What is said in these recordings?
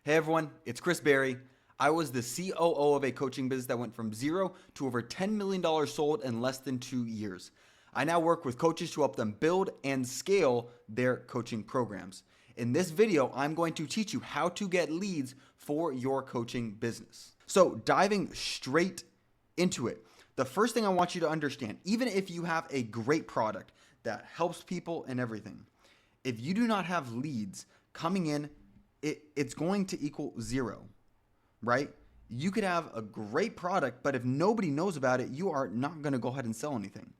Hey everyone, it's Chris Berry. I was the COO of a coaching business that went from zero to over $10 million sold in less than 2 years. I now work with coaches to help them build and scale their coaching programs. In this video, I'm going to teach you how to get leads for your coaching business. So diving straight into it, the first thing I want you to understand, even if you have a great product that helps people and everything, if you do not have leads coming in, it's going to equal zero, right? You could have a great product, but if nobody knows about it, you are not going to go ahead and sell anything.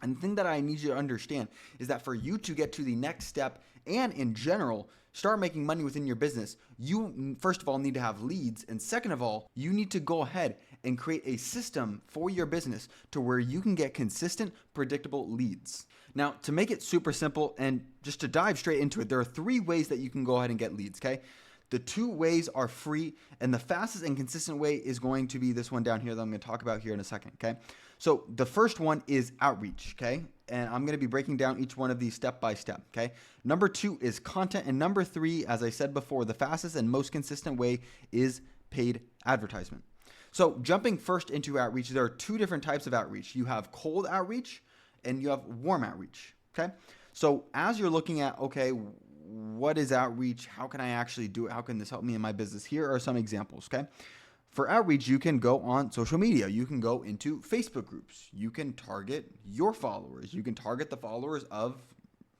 And the thing that I need you to understand is that for you to get to the next step and in general, start making money within your business, you first of all need to have leads. And second of all, you need to go ahead and create a system for your business to where you can get consistent, predictable leads. Now, to make it super simple and just to dive straight into it, there are 3 ways that you can go ahead and get leads, okay? The 2 ways are free, and the fastest and consistent way is going to be this one down here that I'm going to talk about here in a second, okay? So the first one is outreach, okay? And I'm going to be breaking down each one of these step by step, okay? Number 2 is content, and number 3, as I said before, the fastest and most consistent way is paid advertisement. So jumping first into outreach, there are 2 different types of outreach. You have cold outreach and you have warm outreach, okay? So as you're looking at, okay, what is outreach? How can I actually do it? How can this help me in my business? Here are some examples, okay? For outreach, you can go on social media. You can go into Facebook groups. You can target your followers. You can target the followers of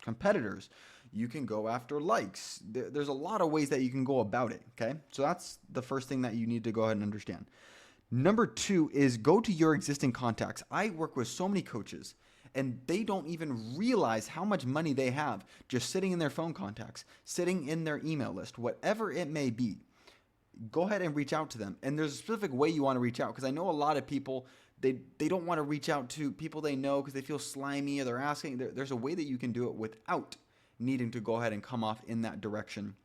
competitors. You can go after likes. There's a lot of ways that you can go about it, okay? So that's the first thing that you need to go ahead and understand. Number 2 is go to your existing contacts. I work with so many coaches and they don't even realize how much money they have just sitting in their phone contacts, sitting in their email list, whatever it may be. Go ahead and reach out to them. And there's a specific way you want to reach out, because I know a lot of people, they don't want to reach out to people they know because they feel slimy or they're asking. There's a way that you can do it without needing to go ahead and come off in that direction.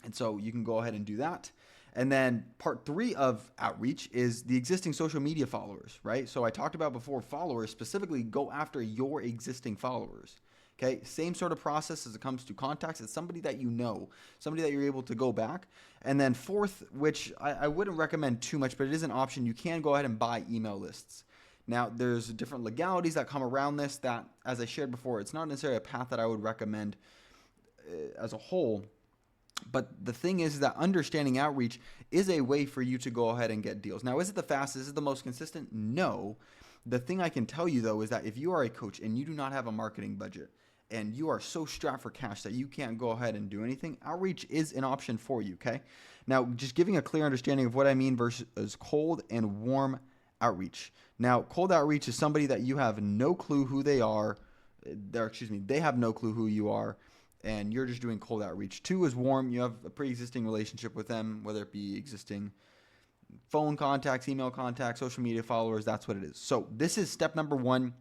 And so you can go ahead and do that. And then part 3 of outreach is the existing social media followers, right? So I talked about before, followers, specifically go after your existing followers. Okay, same sort of process as it comes to contacts. It's somebody that you know, somebody that you're able to go back. And then 4th, which I wouldn't recommend too much, but it is an option, you can go ahead and buy email lists. Now, there's different legalities that come around this that, as I shared before, it's not necessarily a path that I would recommend as a whole. But the thing is that understanding outreach is a way for you to go ahead and get deals. Now, is it the fastest? Is it the most consistent? No. The thing I can tell you, though, is that if you are a coach and you do not have a marketing budget and you are so strapped for cash that you can't go ahead and do anything, outreach is an option for you, okay? Now, just giving a clear understanding of what I mean versus cold and warm outreach. Now, cold outreach is somebody that you have no clue who they are. They have no clue who you are, and you're just doing cold outreach. 2 is warm. You have a pre-existing relationship with them, whether it be existing phone contacts, email contacts, social media followers. That's what it is. So this is step number 1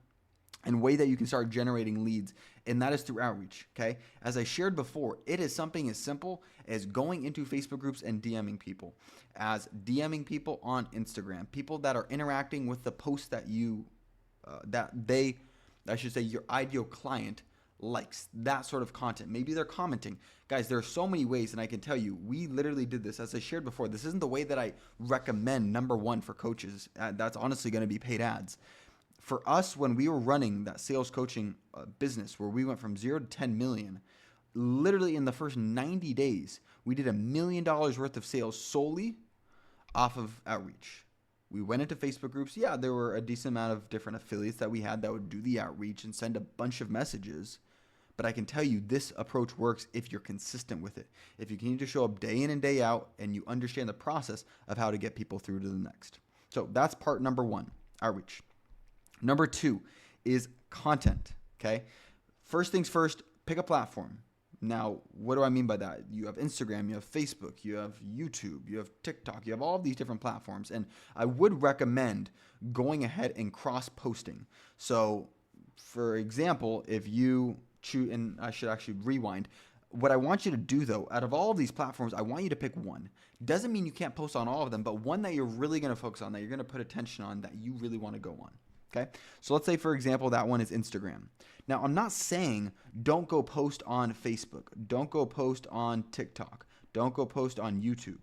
and way that you can start generating leads, and that is through outreach, okay? As I shared before, it is something as simple as going into Facebook groups and DMing people, as DMing people on Instagram, people that are interacting with the posts that your ideal client likes, that sort of content. Maybe they're commenting. Guys, there are so many ways, and I can tell you, we literally did this. As I shared before, this isn't the way that I recommend number 1 for coaches. That's honestly going to be paid ads. For us, when we were running that sales coaching business where we went from 0 to 10 million, literally in the first 90 days, we did $1 million worth of sales solely off of outreach. We went into Facebook groups. Yeah, there were a decent amount of different affiliates that we had that would do the outreach and send a bunch of messages. But I can tell you this approach works if you're consistent with it. If you continue to show up day in and day out and you understand the process of how to get people through to the next. So that's part number 1, outreach. Number 2 is content, okay? First things first, pick a platform. Now, what do I mean by that? You have Instagram, you have Facebook, you have YouTube, you have TikTok, you have all of these different platforms. And I would recommend going ahead and cross-posting. So, for example, if you choose, and I should actually rewind, what I want you to do, though, out of all of these platforms, I want you to pick one. Doesn't mean you can't post on all of them, but one that you're really going to focus on, that you're going to put attention on, that you really want to go on. Okay, so let's say, for example, that one is Instagram. Now, I'm not saying don't go post on Facebook. Don't go post on TikTok. Don't go post on YouTube.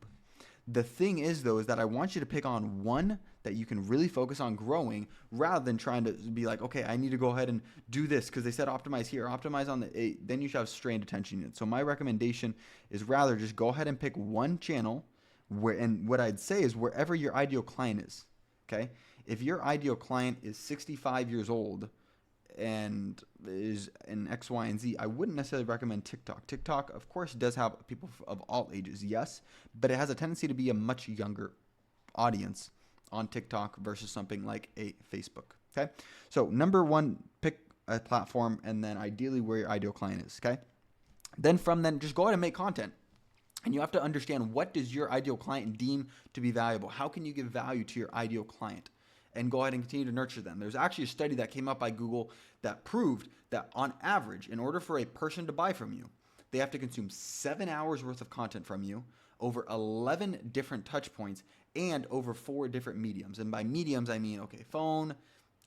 The thing is, though, is that I want you to pick on one that you can really focus on growing rather than trying to be like, okay, I need to go ahead and do this because they said optimize here, optimize on the 8. Then you should have strained attention units. So my recommendation is rather just go ahead and pick one channel and what I'd say is wherever your ideal client is, okay? If your ideal client is 65 years old and is in X, Y, and Z, I wouldn't necessarily recommend TikTok. TikTok, of course, does have people of all ages, yes, but it has a tendency to be a much younger audience on TikTok versus something like a Facebook, okay? So number one, pick a platform and then ideally where your ideal client is, okay? Then just go ahead and make content. And you have to understand, what does your ideal client deem to be valuable? How can you give value to your ideal client? And go ahead and continue to nurture them. There's actually a study that came up by Google that proved that on average, in order for a person to buy from you, they have to consume 7 hours worth of content from you, over 11 different touch points, and over 4 different mediums. And by mediums, I mean, okay, phone,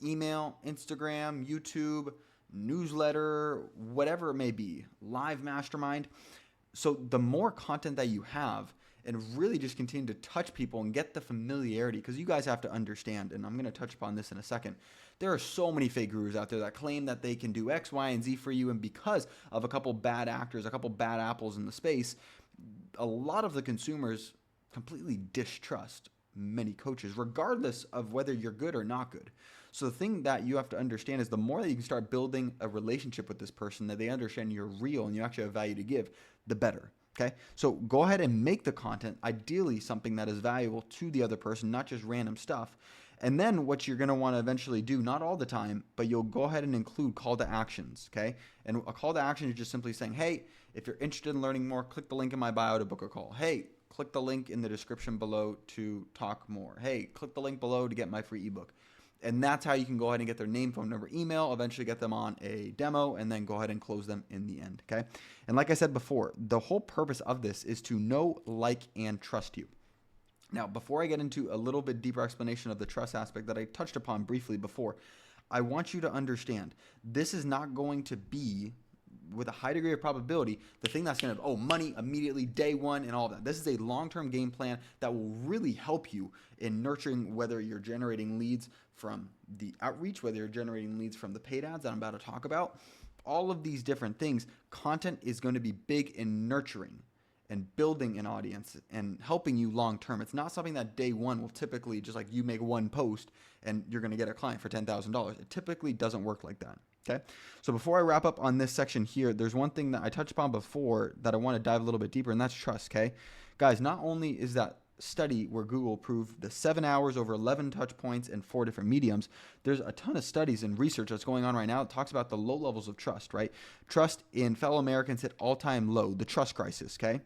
email, Instagram, YouTube, newsletter, whatever it may be, live mastermind. So the more content that you have, and really just continue to touch people and get the familiarity, because you guys have to understand, and I'm going to touch upon this in a second, there are so many fake gurus out there that claim that they can do X, Y, and Z for you, and because of a couple bad actors, a couple bad apples in the space, a lot of the consumers completely distrust many coaches, regardless of whether you're good or not good. So the thing that you have to understand is the more that you can start building a relationship with this person, that they understand you're real and you actually have value to give, the better. Okay, so go ahead and make the content, ideally something that is valuable to the other person, not just random stuff. And then what you're going to want to eventually do, not all the time, but you'll go ahead and include call to actions, okay? And a call to action is just simply saying, hey, if you're interested in learning more, click the link in my bio to book a call. Hey, click the link in the description below to talk more. Hey, click the link below to get my free ebook. And that's how you can go ahead and get their name, phone number, email, eventually get them on a demo, and then go ahead and close them in the end, okay? And like I said before, the whole purpose of this is to know, like, and trust you. Now, before I get into a little bit deeper explanation of the trust aspect that I touched upon briefly before, I want you to understand this is not going to be, with a high degree of probability, the thing that's going to, money immediately, day one, and all that. This is a long-term game plan that will really help you in nurturing, whether you're generating leads from the outreach, whether you're generating leads from the paid ads that I'm about to talk about. All of these different things, content is going to be big in nurturing and building an audience and helping you long-term. It's not something that day one will typically, just like you make one post and you're going to get a client for $10,000. It typically doesn't work like that. Okay, so before I wrap up on this section here, there's one thing that I touched upon before that I want to dive a little bit deeper, and that's trust, okay? Guys, not only is that study where Google proved the 7 hours over 11 touch points and 4 different mediums, there's a ton of studies and research that's going on right now that talks about the low levels of trust, right? Trust in fellow Americans hit all-time low, the trust crisis, okay?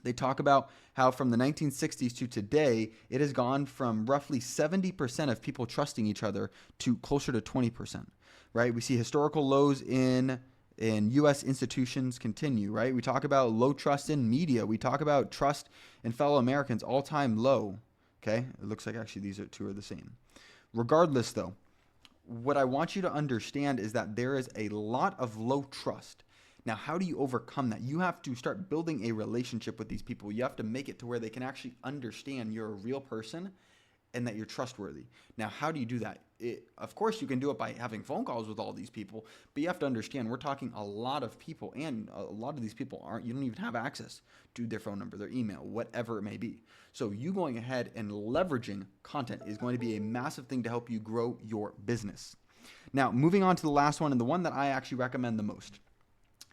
They talk about how from the 1960s to today, it has gone from roughly 70% of people trusting each other to closer to 20%. Right? We see historical lows in U.S. institutions continue, right? We talk about low trust in media. We talk about trust in fellow Americans, all-time low, okay? It looks like actually these two are the same. Regardless, though, what I want you to understand is that there is a lot of low trust. Now, how do you overcome that? You have to start building a relationship with these people. You have to make it to where they can actually understand you're a real person and that you're trustworthy. Now, how do you do that? Of course, you can do it by having phone calls with all these people, but you have to understand we're talking a lot of people, and a lot of these people you don't even have access to their phone number, their email, whatever it may be. So you going ahead and leveraging content is going to be a massive thing to help you grow your business. Now, moving on to the last one, and the one that I actually recommend the most,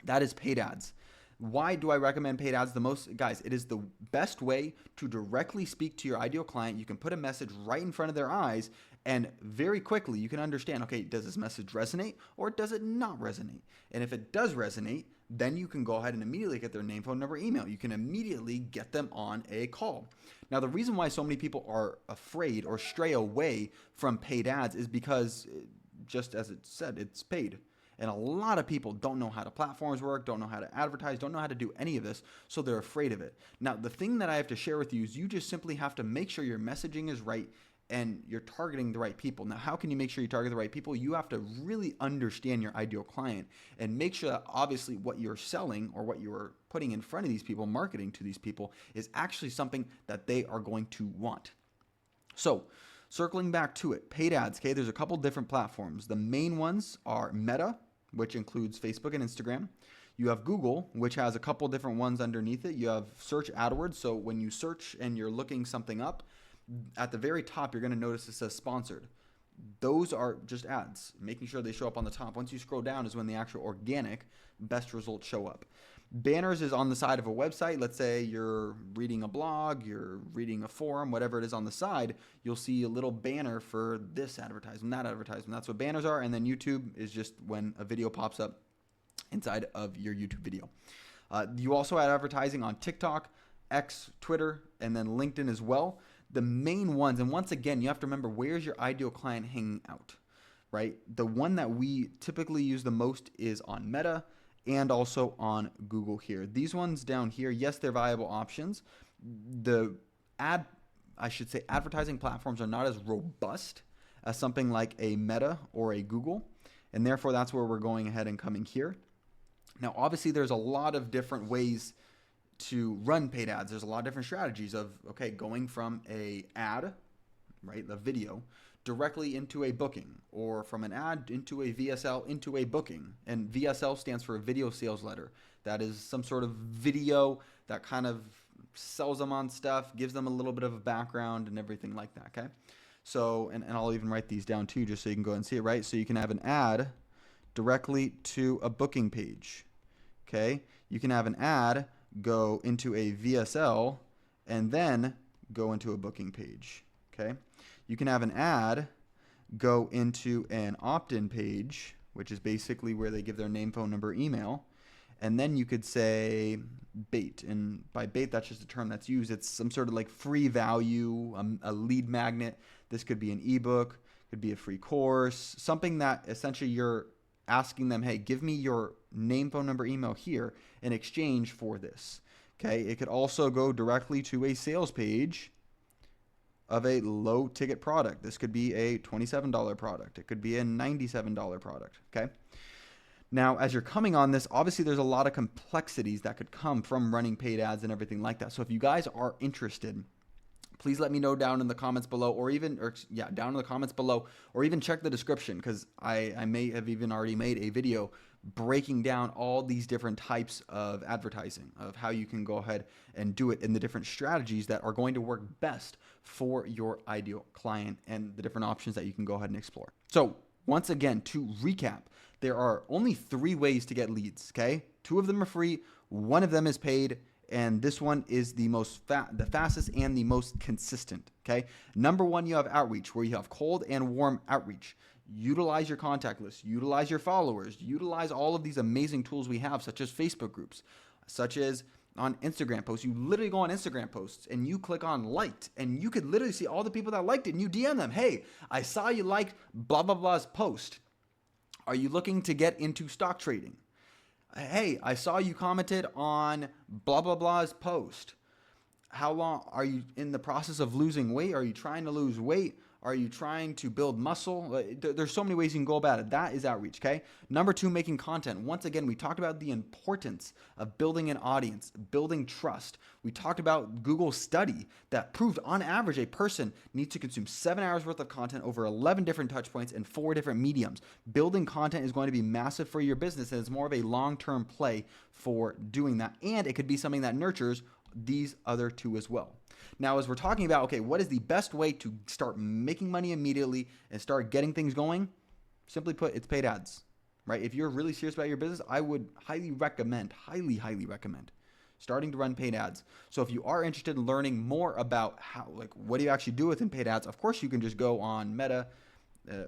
that is paid ads. Why do I recommend paid ads the most? Guys, it is the best way to directly speak to your ideal client. You can put a message right in front of their eyes, and very quickly you can understand, okay, does this message resonate or does it not resonate? And if it does resonate, then you can go ahead and immediately get their name, phone number, email. You can immediately get them on a call. Now, the reason why so many people are afraid or stray away from paid ads is because, just as it said, it's paid. And a lot of people don't know how the platforms work, don't know how to advertise, don't know how to do any of this, so they're afraid of it. Now, the thing that I have to share with you is you just simply have to make sure your messaging is right and you're targeting the right people. Now, how can you make sure you target the right people? You have to really understand your ideal client and make sure that obviously what you're selling or what you're putting in front of these people, marketing to these people, is actually something that they are going to want. So circling back to it, paid ads, okay, there's a couple different platforms. The main ones are Meta, which includes Facebook and Instagram. You have Google, which has a couple different ones underneath it. You have Search AdWords. So when you search and you're looking something up, at the very top, you're going to notice it says sponsored. Those are just ads, making sure they show up on the top. Once you scroll down is when the actual organic best results show up. Banners is on the side of a website. Let's say you're reading a blog, you're reading a forum, whatever it is on the side, you'll see a little banner for this advertisement, that advertisement. That's what banners are. And then YouTube is just when a video pops up inside of your YouTube video. You also have advertising on TikTok, X, Twitter, and then LinkedIn as well. The main ones, and once again, you have to remember, where's your ideal client hanging out, right? The one that we typically use the most is on Meta and also on Google here. These ones down here, yes, they're viable options. Advertising platforms are not as robust as something like a Meta or a Google, and therefore that's where we're going ahead and coming here. Now, obviously, there's a lot of different ways to run paid ads. There's a lot of different strategies of, okay, going from a ad, right, the video, directly into a booking, or from an ad into a VSL into a booking. And VSL stands for a video sales letter. That is some sort of video that kind of sells them on stuff, gives them a little bit of a background and everything like that, okay? So, and I'll even write these down too, just so you can go and see it, right? So you can have an ad directly to a booking page, okay? You can have an ad go into a VSL and then go into a booking page, okay? You can have an ad go into an opt-in page, which is basically where they give their name, phone number, email, and then you could say bait. And by bait, that's just a term that's used. It's some sort of like free value, a lead magnet. This could be an ebook, could be a free course, something that essentially you're asking them, hey, give me your name, phone number, email here in exchange for this. Okay, it could also go directly to a sales page of a low ticket product. This could be a $27 product. It could be a $97 product. Okay. Now, as you're coming on this, obviously there's a lot of complexities that could come from running paid ads and everything like that. So if you guys are interested, please let me know down in the comments below, down in the comments below, or even check the description, because I may have even already made a video breaking down all these different types of advertising, of how you can go ahead and do it in the different strategies that are going to work best for your ideal client and the different options that you can go ahead and explore. So once again, to recap, there are only 3 ways to get leads, okay? 2 of them are free, 1 of them is paid, and this one is the the fastest and the most consistent, okay? Number 1, you have outreach, where you have cold and warm outreach. Utilize your contact list, utilize your followers, utilize all of these amazing tools we have, such as Facebook groups, such as on Instagram posts. You literally go on Instagram posts and you click on liked, and you could literally see all the people that liked it, and you DM them, hey, I saw you liked blah, blah, blah's post. Are you looking to get into stock trading? Hey, I saw you commented on blah, blah, blah's post. How long are you in the process of losing weight? Are you trying to lose weight? Are you trying to build muscle? There's so many ways you can go about it. That is outreach, okay? Number 2, making content. Once again, we talked about the importance of building an audience, building trust. We talked about Google's study that proved on average a person needs to consume 7 hours worth of content over 11 different touch points and 4 different mediums. Building content is going to be massive for your business, and it's more of a long-term play for doing that. And it could be something that nurtures these other 2 as well. Now, as we're talking about, okay, what is the best way to start making money immediately and start getting things going? Simply put, it's paid ads, right? If you're really serious about your business, I would highly recommend starting to run paid ads. So if you are interested in learning more about how, what do you actually do within paid ads, of course you can just go on Meta,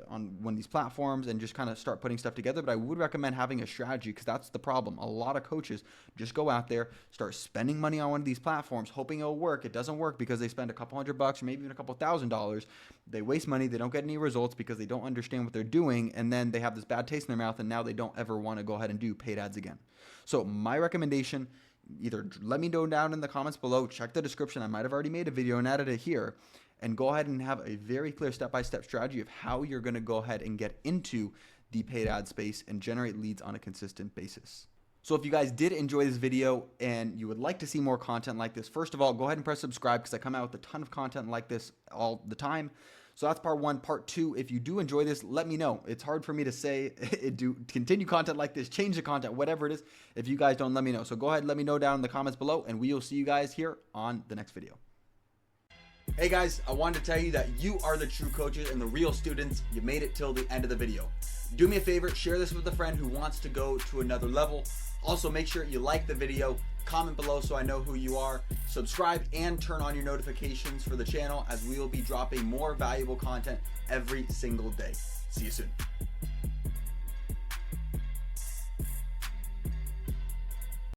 on one of these platforms and just kind of start putting stuff together. But I would recommend having a strategy, because that's the problem. A lot of coaches just go out there, start spending money on one of these platforms, hoping it'll work. It doesn't work because they spend a couple $100 or maybe even a couple $1,000. They waste money. They don't get any results because they don't understand what they're doing. And then they have this bad taste in their mouth, and now they don't ever want to go ahead and do paid ads again. So my recommendation, either let me know down in the comments below, check the description. I might have already made a video and added it here, and go ahead and have a very clear step-by-step strategy of how you're going to go ahead and get into the paid ad space and generate leads on a consistent basis. So if you guys did enjoy this video and you would like to see more content like this, first of all, go ahead and press subscribe because I come out with a ton of content like this all the time. So that's part one. Part two, if you do enjoy this, let me know. It's hard for me to say, continue content like this, change the content, whatever it is, if you guys don't let me know. So go ahead and let me know down in the comments below, and we will see you guys here on the next video. Hey guys, I wanted to tell you that you are the true coaches and the real students. You made it till the end of the video. Do me a favor, share this with a friend who wants to go to another level. Also, make sure you like the video, comment below so I know who you are, subscribe, and turn on your notifications for the channel as we will be dropping more valuable content every single day. See you soon.